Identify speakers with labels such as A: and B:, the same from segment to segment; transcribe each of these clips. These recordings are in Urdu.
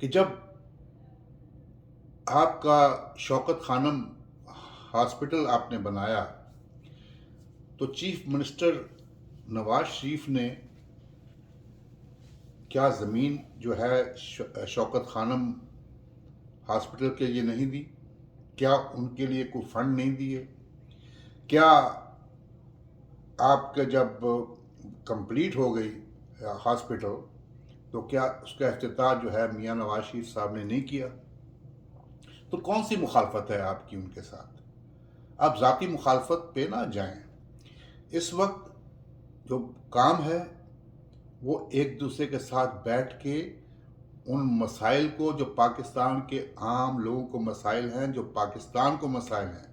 A: کہ جب آپ کا شوکت خانم ہاسپٹل آپ نے بنایا تو چیف منسٹر نواز شریف نے کیا زمین جو ہے شوکت خانم ہاسپٹل کے لیے نہیں دی؟ کیا ان کے لیے کوئی فنڈ نہیں دیے؟ کیا آپ کا جب کمپلیٹ ہو گئی ہاسپٹل تو کیا اس کا افتتاح جو ہے میاں نواز شریف صاحب نے نہیں کیا؟ تو کون سی مخالفت ہے آپ کی ان کے ساتھ؟ آپ ذاتی مخالفت پہ نہ جائیں. اس وقت جو کام ہے وہ ایک دوسرے کے ساتھ بیٹھ کے ان مسائل کو جو پاکستان کے عام لوگوں کو مسائل ہیں، جو پاکستان کو مسائل ہیں،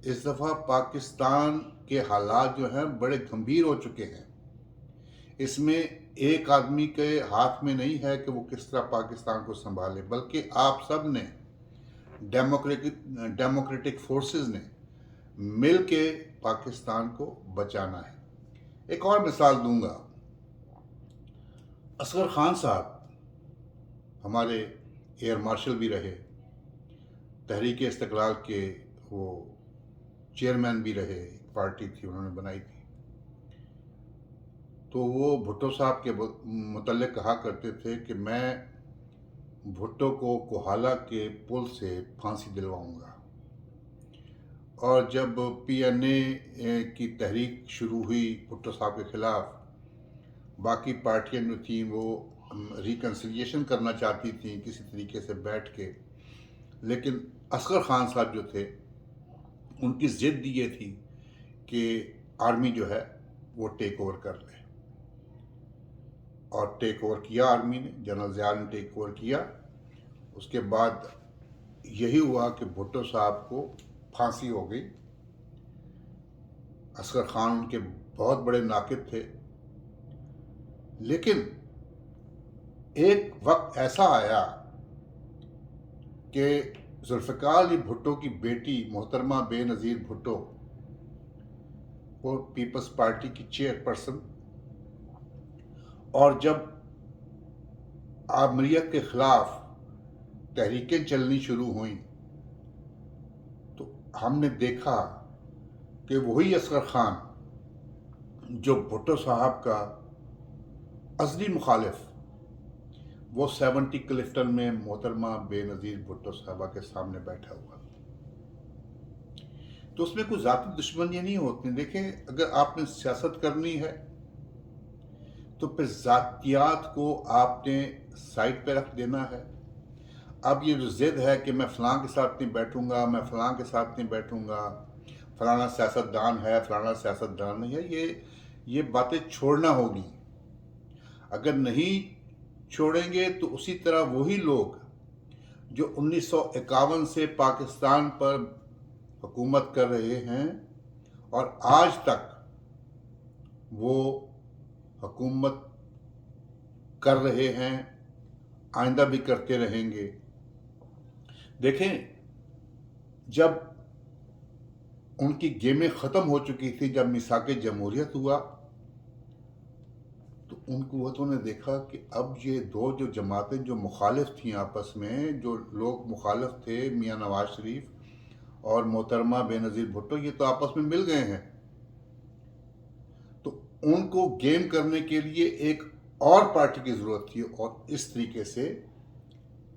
A: اس دفعہ پاکستان کے حالات جو ہیں بڑے گمبھیر ہو چکے ہیں. اس میں ایک آدمی کے ہاتھ میں نہیں ہے کہ وہ کس طرح پاکستان کو سنبھالے، بلکہ آپ سب نے ڈیموکریٹک فورسز نے مل کے پاکستان کو بچانا ہے. ایک اور مثال دوں گا. اصغر خان صاحب ہمارے ایئر مارشل بھی رہے، تحریک استقلال کے وہ چیئرمین بھی رہے، ایک پارٹی تھی انہوں نے بنائی تھی. تو وہ بھٹو صاحب کے متعلق کہا کرتے تھے کہ میں بھٹو کو کوہالہ کے پل سے پھانسی دلواؤں گا. اور جب پی این اے کی تحریک شروع ہوئی بھٹو صاحب کے خلاف، باقی پارٹیاں جو تھیں وہ ریکنسیلیشن کرنا چاہتی تھیں کسی طریقے سے بیٹھ کے، لیکن اصغر خان صاحب جو تھے ان کی ضد یہ تھی کہ آرمی جو ہے وہ ٹیک اوور کر لے. اور ٹیک اوور کیا آرمی نے، جنرل ضیاء نے ٹیک اوور کیا. اس کے بعد یہی ہوا کہ بھٹو صاحب کو پھانسی ہو گئی. اصغر خان ان کے بہت بڑے ناقد تھے، لیکن ایک وقت ایسا آیا کہ ذوالفقار علی بھٹو کی بیٹی محترمہ بے نظیر بھٹو، وہ پیپلز پارٹی کی چیئر پرسن، اور جب آمریت کے خلاف تحریکیں چلنی شروع ہوئیں تو ہم نے دیکھا کہ وہی اصغر خان جو بھٹو صاحب کا ازلی مخالف، وہ 70 کلفٹن میں محترمہ بے نظیر بھٹو صاحبہ کے سامنے بیٹھا ہوا. تو اس میں کوئی ذاتی دشمنیاں نہیں ہوتی. دیکھیں، اگر آپ نے سیاست کرنی ہے تو پھر ذاتیات کو آپ نے سائڈ پہ رکھ دینا ہے. اب یہ جو ضد ہے کہ میں فلاں کے ساتھ نہیں بیٹھوں گا، میں فلاں کے ساتھ نہیں بیٹھوں گا، فلانا سیاستدان ہے، فلانا سیاستدان نہیں ہے، یہ باتیں چھوڑنا ہوگی. اگر نہیں چھوڑیں گے تو اسی طرح وہی لوگ جو 1951 سے پاکستان پر حکومت کر رہے ہیں اور آج تک وہ حکومت کر رہے ہیں، آئندہ بھی کرتے رہیں گے. دیکھیں، جب ان کی گیمیں ختم ہو چکی تھی، جب میثاق جمہوریت ہوا تو ان قوتوں نے دیکھا کہ اب یہ دو جو جماعتیں جو مخالف تھیں آپس میں، جو لوگ مخالف تھے میاں نواز شریف اور محترمہ بے نظیر بھٹو، یہ تو آپس میں مل گئے ہیں. تو ان کو گیم کرنے کے لیے ایک اور پارٹی کی ضرورت تھی، اور اس طریقے سے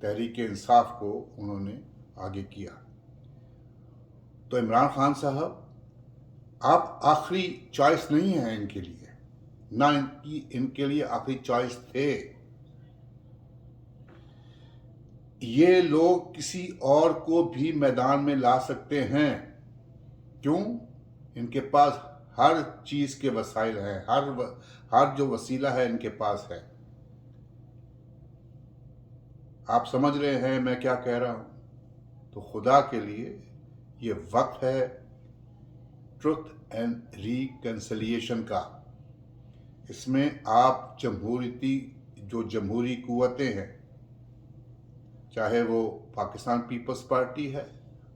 A: تحریک انصاف کو انہوں نے آگے کیا. تو عمران خان صاحب، آپ آخری چوائس نہیں ہیں ان کے لیے، نہ ان کے لیے آخری چوائس تھے. یہ لوگ کسی اور کو بھی میدان میں لا سکتے ہیں. کیوں؟ ان کے پاس ہر چیز کے وسائل ہیں، ہر جو وسیلہ ہے ان کے پاس ہے. آپ سمجھ رہے ہیں میں کیا کہہ رہا ہوں؟ تو خدا کے لیے یہ وقت ہے ٹروتھ اینڈ ریکنسیلیشن کا. اس میں آپ جمہوری قوتیں ہیں، چاہے وہ پاکستان پیپلز پارٹی ہے،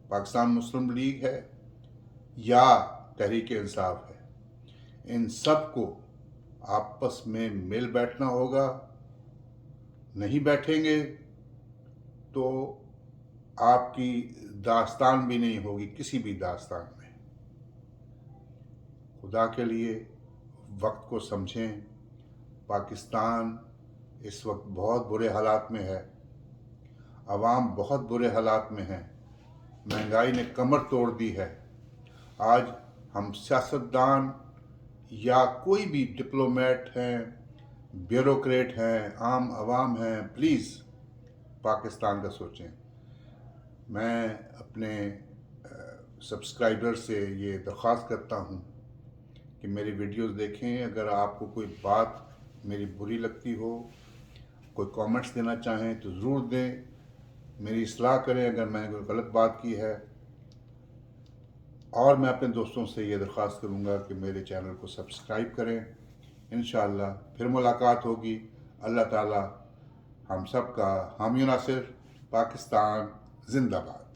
A: پاکستان مسلم لیگ ہے یا تحریک انصاف ہے، ان سب کو آپس میں مل بیٹھنا ہوگا، نہیں بیٹھیں گے تو آپ کی داستان بھی نہیں ہوگی کسی بھی داستان میں۔ خدا کے لیے وقت کو سمجھیں۔ پاکستان اس وقت بہت برے حالات میں ہے، عوام بہت برے حالات میں ہیں، مہنگائی نے کمر توڑ دی ہے۔ آج ہم سیاستدان یا کوئی بھی ڈپلومیٹ ہیں، بیوروکریٹ ہیں، عام عوام ہیں، پلیز پاکستان کا سوچیں۔ میں اپنے سبسکرائبر سے یہ درخواست کرتا ہوں کہ میری ویڈیوز دیکھیں۔ اگر آپ کو کوئی بات میری بری لگتی ہو، کوئی کامنٹس دینا چاہیں تو ضرور دیں، میری اصلاح کریں اگر میں کوئی غلط بات کی ہے۔ اور میں اپنے دوستوں سے یہ درخواست کروں گا کہ میرے چینل کو سبسکرائب کریں۔ انشاءاللہ پھر ملاقات ہوگی۔ اللہ تعالی ہم سب کا حامی و ناصر۔ پاکستان زندہ باد۔